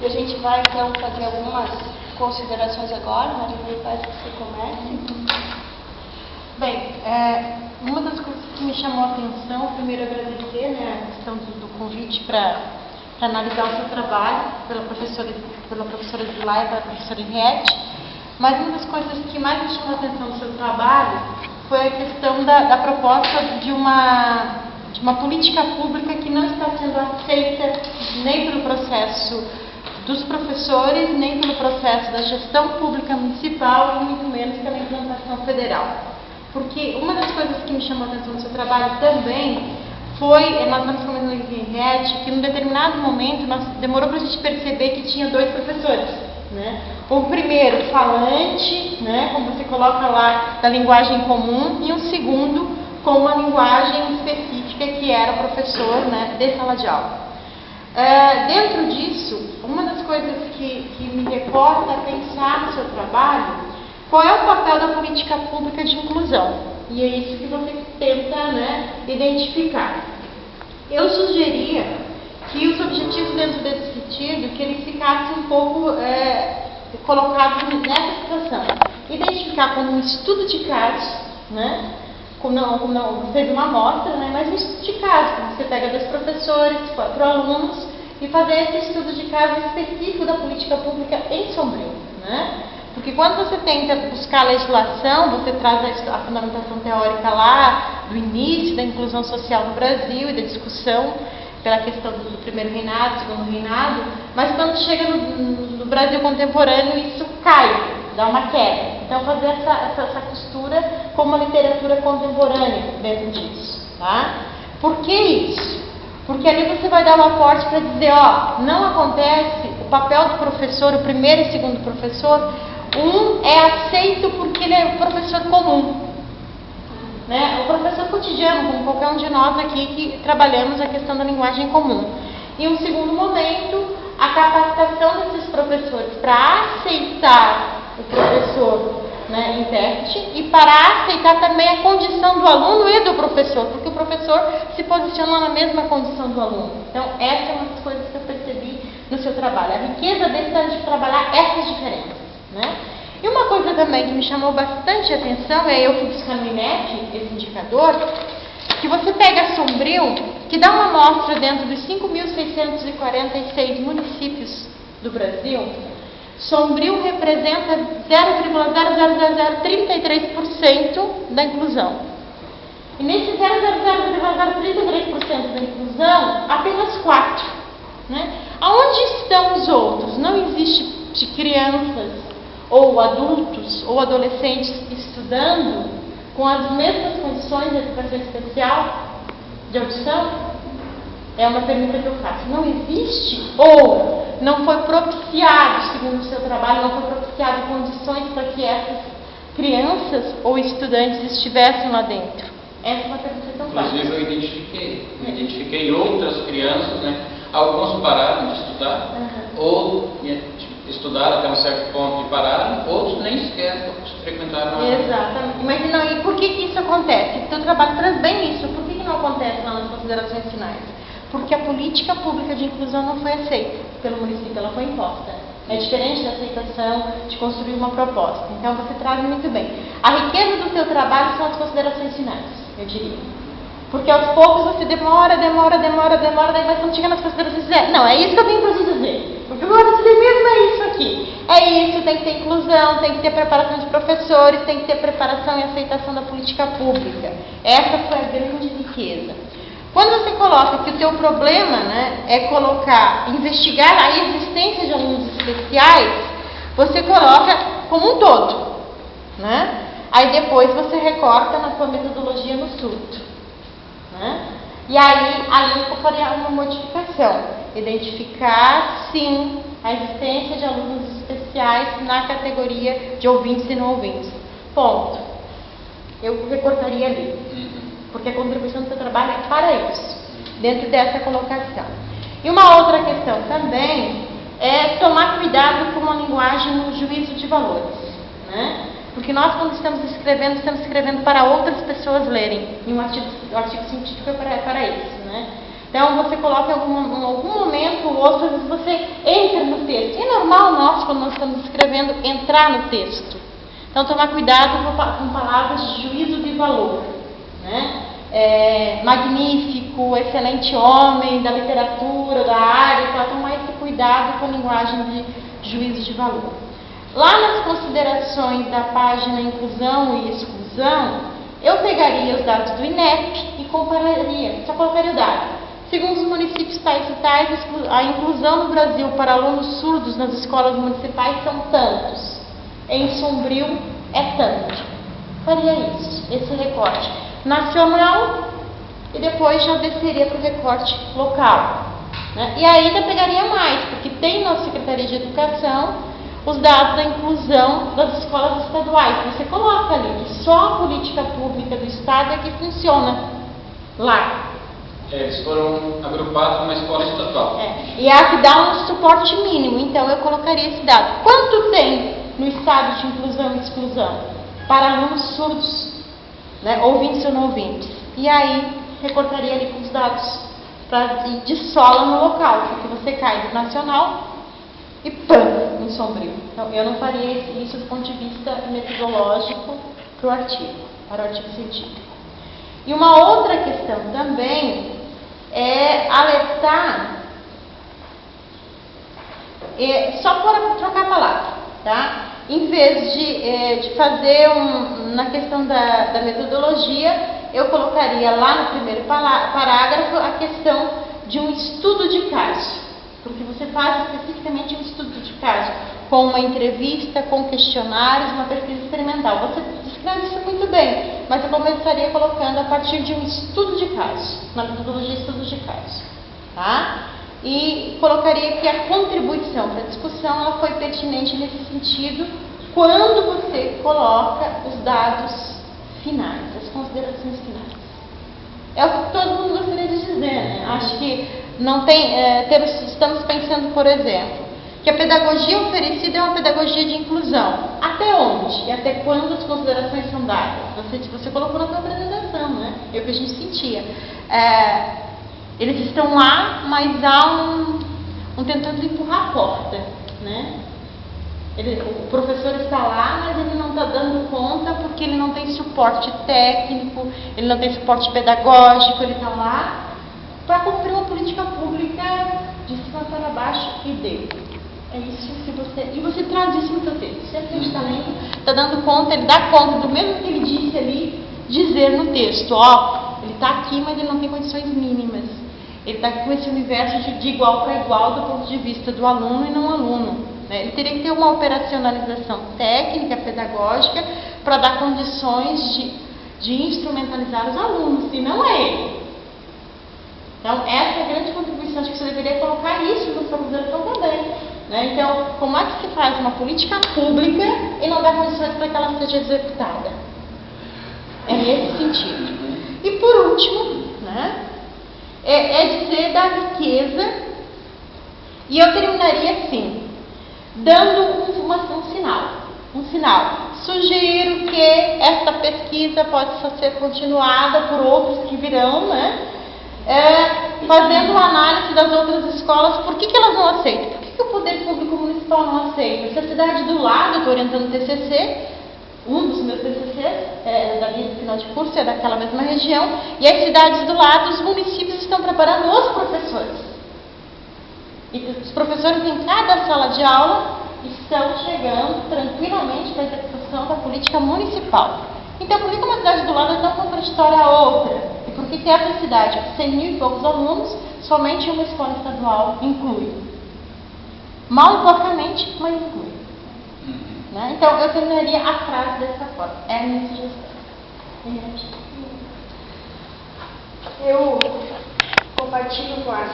E a gente vai então fazer algumas considerações agora. Maria, peço que você comece. Bem, uma das coisas que me chamou a atenção, primeiro agradecer, a questão do convite para analisar o seu trabalho pela professora Zilai e pela professora Henriette, mas uma das coisas que mais me chamou a atenção no seu trabalho foi a questão da proposta de uma política pública que não está sendo aceita nem pelo processo dos professores, nem pelo processo da gestão pública municipal e muito menos pela implantação federal. Porque uma das coisas que me chamou a atenção no seu trabalho também foi, nós estamos comentando aqui em Henriette, que num determinado momento demorou para a gente perceber que tinha dois professores, O primeiro falante, como você coloca lá, da linguagem comum, e um segundo com uma linguagem específica que era o professor, de sala de aula. Dentro disso, uma das coisas que me reporta a pensar no seu trabalho, qual é o papel da política pública de inclusão? E é isso que você tenta, identificar. Eu sugeria que os objetivos dentro desse sentido, que eles ficassem um pouco colocados nessa situação. Identificar como um estudo de casos, não fez uma amostra, mas um estudo de casos. Você pega 2 professores, 4 alunos e fazer esse estudo de caso específico da política pública em Sombrio, Porque quando você tenta buscar a legislação, você traz a fundamentação teórica lá do início da inclusão social no Brasil e da discussão pela questão do primeiro reinado, segundo reinado, mas quando chega no Brasil contemporâneo isso cai, dá uma queda. Então fazer essa costura com uma literatura contemporânea dentro disso, tá? Por que isso? Porque ali você vai dar um aporte para dizer, não acontece o papel do professor, o primeiro e segundo professor. Um é aceito porque ele é o professor comum, o professor cotidiano, como qualquer um de nós aqui que trabalhamos a questão da linguagem comum. E um segundo momento, a capacitação desses professores para aceitar o professor, intérprete, e para aceitar também a condição do aluno e do professor, porque o professor se posiciona na mesma condição do aluno. Então, essa é uma das coisas que eu percebi no seu trabalho. A riqueza dele é de trabalhar essas diferenças. E uma coisa também que me chamou bastante atenção, eu fui buscar no INEP esse indicador, que você pega Sombrio, que dá uma amostra dentro dos 5.646 municípios do Brasil, Sombrio representa 0,00033% da inclusão. E nesse 0,00033% da inclusão, apenas 4. Aonde estão os outros? Não existe de crianças ou adultos ou adolescentes estudando com as mesmas condições de educação especial, de audição? É uma pergunta que eu faço. Não existe ou não foi propiciado, segundo o seu trabalho, não foi propiciado condições para que essas crianças ou estudantes estivessem lá dentro? Essa é uma pergunta que eu faço. Inclusive eu identifiquei outras crianças, algumas pararam de estudar, ou estudaram até um certo ponto e pararam, outros nem sequer frequentaram a... Exatamente. Mas não, e por que isso acontece? O teu trabalho traz bem isso. Por que não acontece lá nas considerações finais? Porque a política pública de inclusão não foi aceita pelo município, ela foi imposta. É diferente da aceitação de construir uma proposta. Então você traz muito bem. A riqueza do teu trabalho são as considerações finais, eu diria. Porque aos poucos você demora, daí vai quando chega nas considerações finais. Não, é isso que eu tenho para te dizer. O que eu vou dizer mesmo é isso aqui. É isso, tem que ter inclusão, tem que ter preparação de professores, tem que ter preparação e aceitação da política pública. Essa foi a grande riqueza. Quando você coloca que o teu problema, é investigar a existência de alunos especiais, você coloca como um todo, Aí depois você recorta na sua metodologia no surto, E aí eu faria uma modificação, identificar sim a existência de alunos especiais na categoria de ouvintes e não ouvintes. Ponto. Eu recortaria ali. Porque a contribuição do seu trabalho é para isso, dentro dessa colocação. E uma outra questão também é tomar cuidado com a linguagem no juízo de valores, Porque nós, quando estamos escrevendo para outras pessoas lerem, e o artigo científico é para isso, Então, você coloca em algum momento ou outro, às vezes você entra no texto. E é normal nós, quando nós estamos escrevendo, entrar no texto. Então, tomar cuidado com palavras de juízo de valor, né? Magnífico, excelente homem da literatura, da área, então tomar esse cuidado com a linguagem de juízo de valor. Lá nas considerações da página inclusão e exclusão, eu pegaria os dados do INEP e compararia, só colocaria o dado. Segundo os municípios tais e tais, a inclusão no Brasil para alunos surdos nas escolas municipais são tantos. Em Sombrio é tanto. Faria isso, esse recorte nacional e depois já desceria para o recorte local, né? E ainda pegaria mais, porque tem na Secretaria de Educação os dados da inclusão das escolas estaduais. Você coloca ali que só a política pública do Estado é que funciona lá. Eles foram agrupados numa escola estadual. E é a que dá um suporte mínimo, então eu colocaria esse dado. Quanto tem no estado de inclusão e exclusão para alunos surdos, né, ouvintes ou não ouvintes? E aí recortaria ali com os dados para ir de sola no local, porque você cai do nacional e pam, em Sombrio. Então eu não faria isso do ponto de vista metodológico para o artigo científico. E uma outra questão também é alertar, só para trocar a palavra, tá? Em vez de fazer na questão da metodologia, eu colocaria lá no primeiro parágrafo a questão de um estudo de caso, porque você faz especificamente um estudo de caso, com uma entrevista, com questionários, uma pesquisa experimental. Você descreve isso muito bem, mas eu começaria colocando a partir de um estudo de caso, na metodologia estudo de caso, tá? E colocaria que a contribuição para a discussão ela foi pertinente nesse sentido quando você coloca os dados finais, as considerações finais. É o que todo mundo gostaria de dizer, né? Acho que não tem, estamos pensando, por exemplo, que a pedagogia oferecida é uma pedagogia de inclusão. Até onde? E até quando as considerações são dadas? Você colocou na sua apresentação, né? É o que a gente sentia. Eles estão lá, mas há um tentando empurrar a porta, né? O professor está lá, mas ele não está dando conta porque ele não tem suporte técnico, ele não tem suporte pedagógico, ele está lá para cumprir uma política pública de cima para baixo e dele. É isso que você traz isso no seu texto. Se a gente está lendo, está dando conta, ele dá conta do mesmo que ele disse ali, dizer no texto, ele está aqui, mas ele não tem condições mínimas. Ele está aqui com esse universo de igual para igual do ponto de vista do aluno e não aluno, né? Ele teria que ter uma operacionalização técnica, pedagógica, para dar condições de instrumentalizar os alunos, e não é ele. Então, essa é a grande contribuição, acho que você deveria colocar isso na sua consideração também, né? Então, como é que se faz uma política pública e não dá condições para que ela seja executada? É nesse sentido. E por último, né, dizer da riqueza, e eu terminaria assim, dando um sinal. Sugiro que esta pesquisa possa ser continuada por outros que virão, né? Fazendo uma análise das outras escolas, por que elas não aceitam? Por que o poder público municipal não aceita? Se a cidade do lado, eu estou orientando o TCC, um dos meus TCCs, da minha final de curso, é daquela mesma região, e as cidades do lado, os municípios estão preparando os professores. E os professores em cada sala de aula estão chegando tranquilamente para a execução da política municipal. Então, por que uma cidade do lado é tão contraditória à outra? E por que essa cidade, 100 mil e poucos alunos, somente uma escola estadual inclui? Mal e porcamente, mas inclui. Né? Então, eu terminaria a frase dessa forma. É a minha sugestão. Eu compartilho com a